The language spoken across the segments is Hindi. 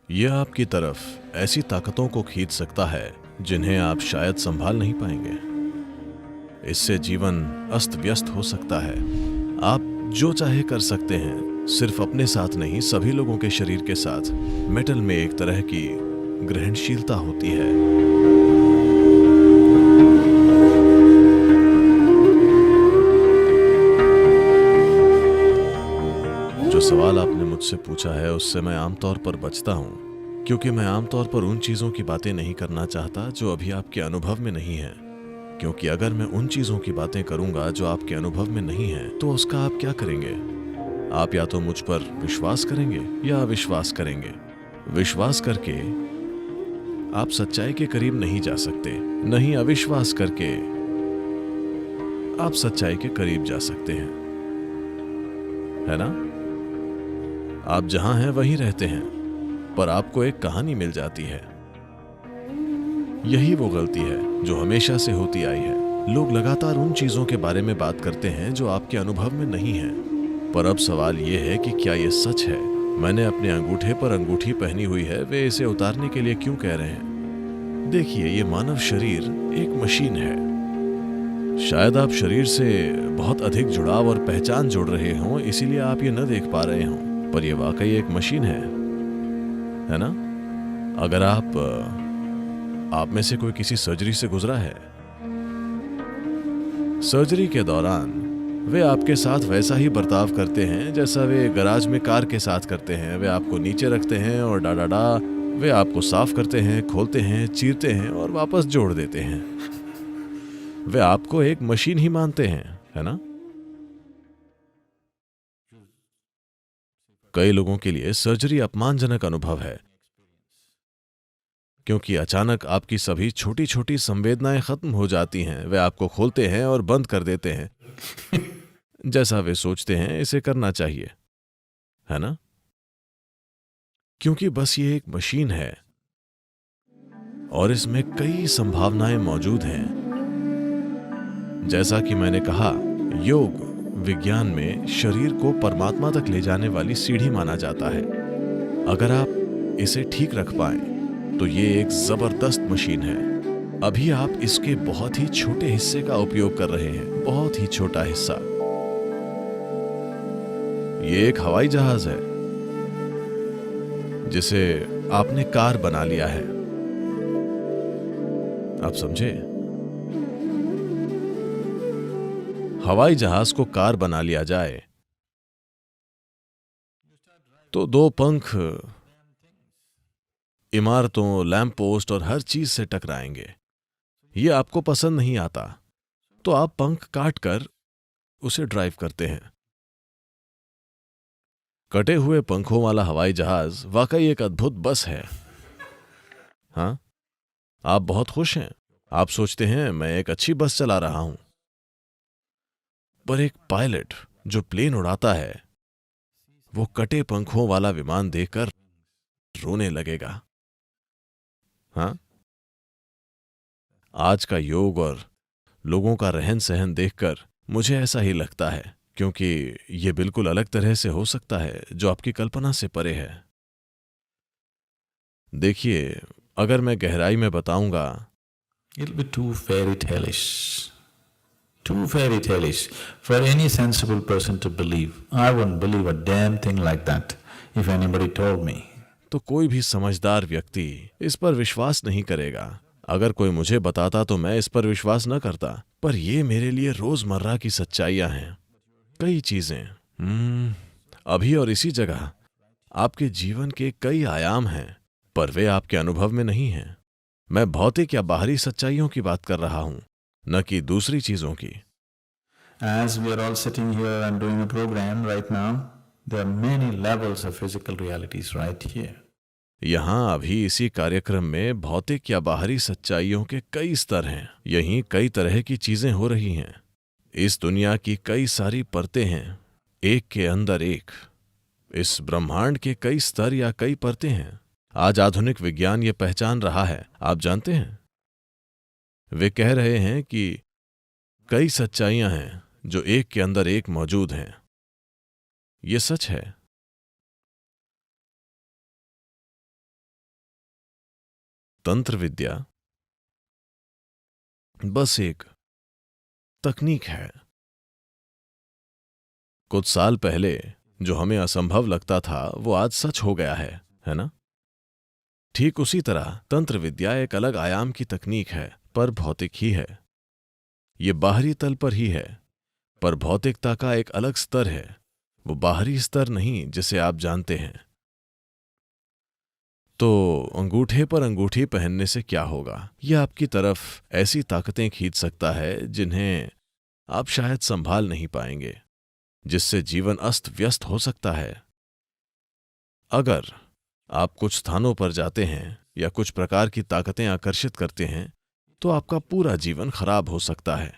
ये आपकी तरफ ऐसी ताकतों को खींच सकता है जिन्हें आप शायद संभाल नहीं पाएंगे। इससे जीवन अस्त व्यस्त हो सकता है। आप जो चाहे कर सकते हैं, सिर्फ अपने साथ नहीं, सभी लोगों के शरीर के साथ। मेटल में एक तरह की ग्रहणशीलता होती है। जो सवाल आपने मुझसे पूछा है उससे मैं आमतौर पर बचता हूं, क्योंकि मैं आमतौर पर उन चीजों की बातें नहीं करना चाहता जो अभी आपके अनुभव में नहीं है। क्योंकि अगर मैं उन चीजों की बातें करूंगा जो आपके अनुभव में नहीं है, तो उसका आप क्या करेंगे? आप या तो मुझ पर विश्वास करेंगे या अविश्वास करेंगे। विश्वास करके आप सच्चाई के करीब नहीं जा सकते, नहीं अविश्वास करके आप सच्चाई के करीब जा सकते हैं, है ना? आप जहां हैं वहीं रहते हैं, पर आपको एक कहानी मिल जाती है। यही वो गलती है जो हमेशा से होती आई है। लोग लगातार उन चीजों के बारे में बात करते हैं जो आपके अनुभव में नहीं है। पर अब सवाल यह है कि क्या यह सच है? मैंने अपने अंगूठे पर अंगूठी पहनी हुई है, वे इसे उतारने के लिए क्यों कह रहे हैं? देखिए, ये मानव शरीर एक मशीन है। शायद आप शरीर से बहुत अधिक जुड़ाव और पहचान जोड़ रहे हों, इसीलिए आप ये न देख पा रहे हों, पर यह वाकई एक मशीन है ना? अगर आप में से कोई किसी सर्जरी से गुजरा है, सर्जरी के दौरान वे आपके साथ वैसा ही बर्ताव करते हैं जैसा वे गैराज में कार के साथ करते हैं। वे आपको नीचे रखते हैं और डाडाडा, वे आपको साफ करते हैं, खोलते हैं, चीरते हैं और वापस जोड़ देते हैं। वे आपको एक मशीन ही मानते हैं, है ना? कई लोगों के लिए सर्जरी अपमानजनक अनुभव है, क्योंकि अचानक आपकी सभी छोटी छोटी संवेदनाएं खत्म हो जाती हैं। वे आपको खोलते हैं और बंद कर देते हैं जैसा वे सोचते हैं इसे करना चाहिए, है ना? क्योंकि बस ये एक मशीन है और इसमें कई संभावनाएं मौजूद हैं। जैसा कि मैंने कहा, योग विज्ञान में शरीर को परमात्मा तक ले जाने वाली सीढ़ी माना जाता है। अगर आप इसे ठीक रख पाएं तो ये एक जबरदस्त मशीन है। अभी आप इसके बहुत ही छोटे हिस्से का उपयोग कर रहे हैं, बहुत ही छोटा हिस्सा। ये एक हवाई जहाज है जिसे आपने कार बना लिया है। आप समझे? हवाई जहाज को कार बना लिया जाए तो दो पंख इमारतों, लैंप पोस्ट और हर चीज से टकराएंगे। ये आपको पसंद नहीं आता, तो आप पंख काट कर उसे ड्राइव करते हैं। कटे हुए पंखों वाला हवाई जहाज वाकई एक अद्भुत बस है। हाँ, आप बहुत खुश हैं। आप सोचते हैं मैं एक अच्छी बस चला रहा हूं। पर एक पायलट जो प्लेन उड़ाता है, वो कटे पंखों वाला विमान देखकर रोने लगेगा। हाँ, आज का योग और लोगों का रहन सहन देखकर मुझे ऐसा ही लगता है, क्योंकि ये बिल्कुल अलग तरह से हो सकता है जो आपकी कल्पना से परे है। देखिए, अगर मैं गहराई में बताऊंगा, It'll be too fairy tale-ish. Too fairy tale-ish for any sensible person to believe. I wouldn't believe a damn thing like that if anybody told me. तो कोई भी समझदार व्यक्ति इस पर विश्वास नहीं करेगा। अगर कोई मुझे बताता तो मैं इस पर विश्वास न करता, पर ये मेरे लिए रोजमर्रा की सच्चाइयां हैं। कई चीजें अभी और इसी जगह आपके जीवन के कई आयाम हैं, पर वे आपके अनुभव में नहीं हैं। मैं भौतिक या बाहरी सच्चाइयों की बात कर रहा हूं, न कि दूसरी चीजों की। As we are all sitting here and doing a program right now, there are many levels of physical realities right here. यहां अभी इसी कार्यक्रम में भौतिक या बाहरी सच्चाइयों के कई स्तर हैं। यहीं कई तरह की चीजें हो रही हैं। इस दुनिया की कई सारी परतें हैं, एक के अंदर एक। इस ब्रह्मांड के कई स्तर या कई परतें हैं। आज आधुनिक विज्ञान ये पहचान रहा है। आप जानते हैं, वे कह रहे हैं कि कई सच्चाइयां हैं जो एक के अंदर एक मौजूद हैं। ये सच है। तंत्र विद्या बस एक तकनीक है। कुछ साल पहले जो हमें असंभव लगता था वो आज सच हो गया है ना? ठीक उसी तरह तंत्र विद्या एक अलग आयाम की तकनीक है, पर भौतिक ही है। ये बाहरी तल पर ही है, पर भौतिकता का एक अलग स्तर है। वो बाहरी स्तर नहीं जिसे आप जानते हैं। तो अंगूठे पर अंगूठी पहनने से क्या होगा? यह आपकी तरफ ऐसी ताकतें खींच सकता है जिन्हें आप शायद संभाल नहीं पाएंगे, जिससे जीवन अस्त व्यस्त हो सकता है। अगर आप कुछ स्थानों पर जाते हैं या कुछ प्रकार की ताकतें आकर्षित करते हैं तो आपका पूरा जीवन खराब हो सकता है,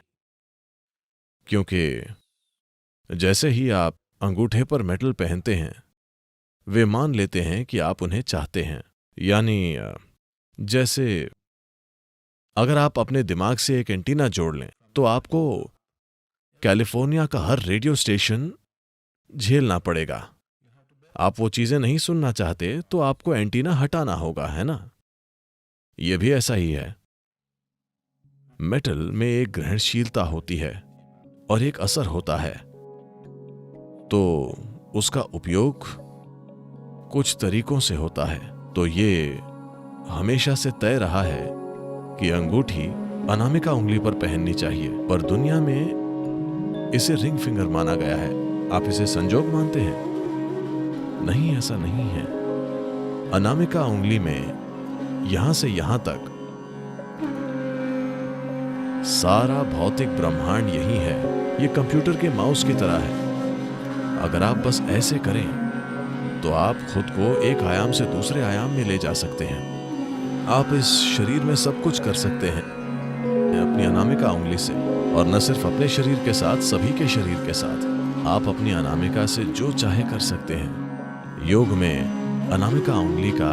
क्योंकि जैसे ही आप अंगूठे पर मेटल पहनते हैं वे मान लेते हैं कि आप उन्हें चाहते हैं। यानी जैसे अगर आप अपने दिमाग से एक एंटीना जोड़ लें तो आपको कैलिफोर्निया का हर रेडियो स्टेशन झेलना पड़ेगा। आप वो चीजें नहीं सुनना चाहते तो आपको एंटीना हटाना होगा, है ना? यह भी ऐसा ही है। मेटल में एक ग्रहणशीलता होती है और एक असर होता है, तो उसका उपयोग कुछ तरीकों से होता है। तो ये हमेशा से तय रहा है कि अंगूठी अनामिका उंगली पर पहननी चाहिए, पर दुनिया में इसे रिंग फिंगर माना गया है। आप इसे संजोग मानते हैं? नहीं, ऐसा नहीं है। अनामिका उंगली में यहां से यहां तक सारा भौतिक ब्रह्मांड यही है। यह कंप्यूटर के माउस की तरह है। अगर आप बस ऐसे करें तो आप खुद को एक आयाम से दूसरे आयाम में ले जा सकते हैं। आप इस शरीर में सब कुछ कर सकते हैं अपनी अनामिका उंगली से, और न सिर्फ अपने शरीर के साथ, सभी के शरीर के साथ आप अपनी अनामिका से जो चाहे कर सकते हैं। योग में अनामिका उंगली का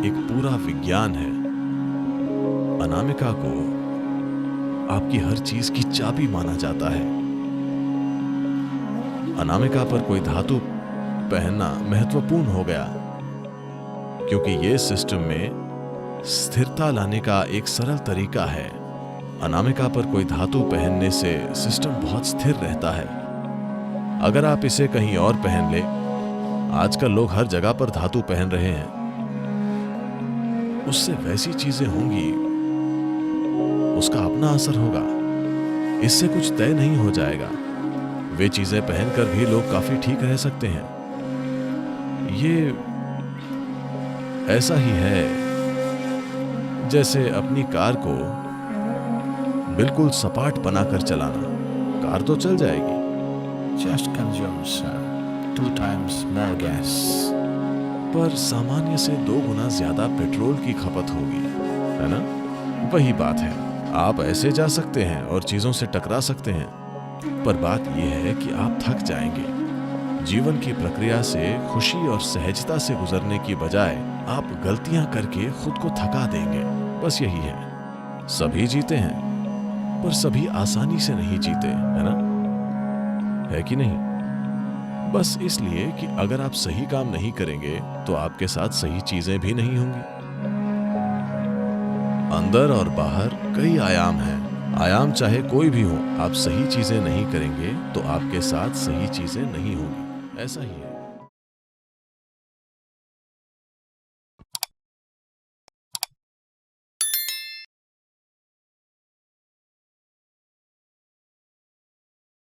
एक पूरा विज्ञान है। अनामिका को आपकी हर चीज की चाबी माना जाता है। अनामिका पर कोई धातु पहनना महत्वपूर्ण हो गया, क्योंकि यह सिस्टम में स्थिरता लाने का एक सरल तरीका है। अनामिका पर कोई धातु पहनने से सिस्टम बहुत स्थिर रहता है। अगर आप इसे कहीं और पहन ले, आजकल लोग हर जगह पर धातु पहन रहे हैं, उससे वैसी चीजें होंगी, उसका अपना असर होगा। इससे कुछ तय नहीं हो जाएगा। वे चीजें पहनकर भी लोग काफी ठीक रह सकते हैं। ये ऐसा ही है जैसे अपनी कार को बिल्कुल सपाट बनाकर चलाना। कार तो चल जाएगी, Just consumes 2 times more gas. पर सामान्य से 2 गुना ज्यादा पेट्रोल की खपत होगी, है ना? वही बात है। आप ऐसे जा सकते हैं और चीजों से टकरा सकते हैं, पर बात यह है कि आप थक जाएंगे। जीवन की प्रक्रिया से खुशी और सहजता से गुजरने की बजाय आप गलतियां करके खुद को थका देंगे। बस यही है। सभी जीते हैं, पर सभी आसानी से नहीं जीते, है ना? है कि नहीं? बस इसलिए कि अगर आप सही काम नहीं करेंगे तो आपके साथ सही चीजें भी नहीं होंगी। अंदर और बाहर कई आयाम हैं। आयाम चाहे कोई भी हो, आप सही चीजें नहीं करेंगे तो आपके साथ सही चीजें नहीं होंगी। ऐसा ही है।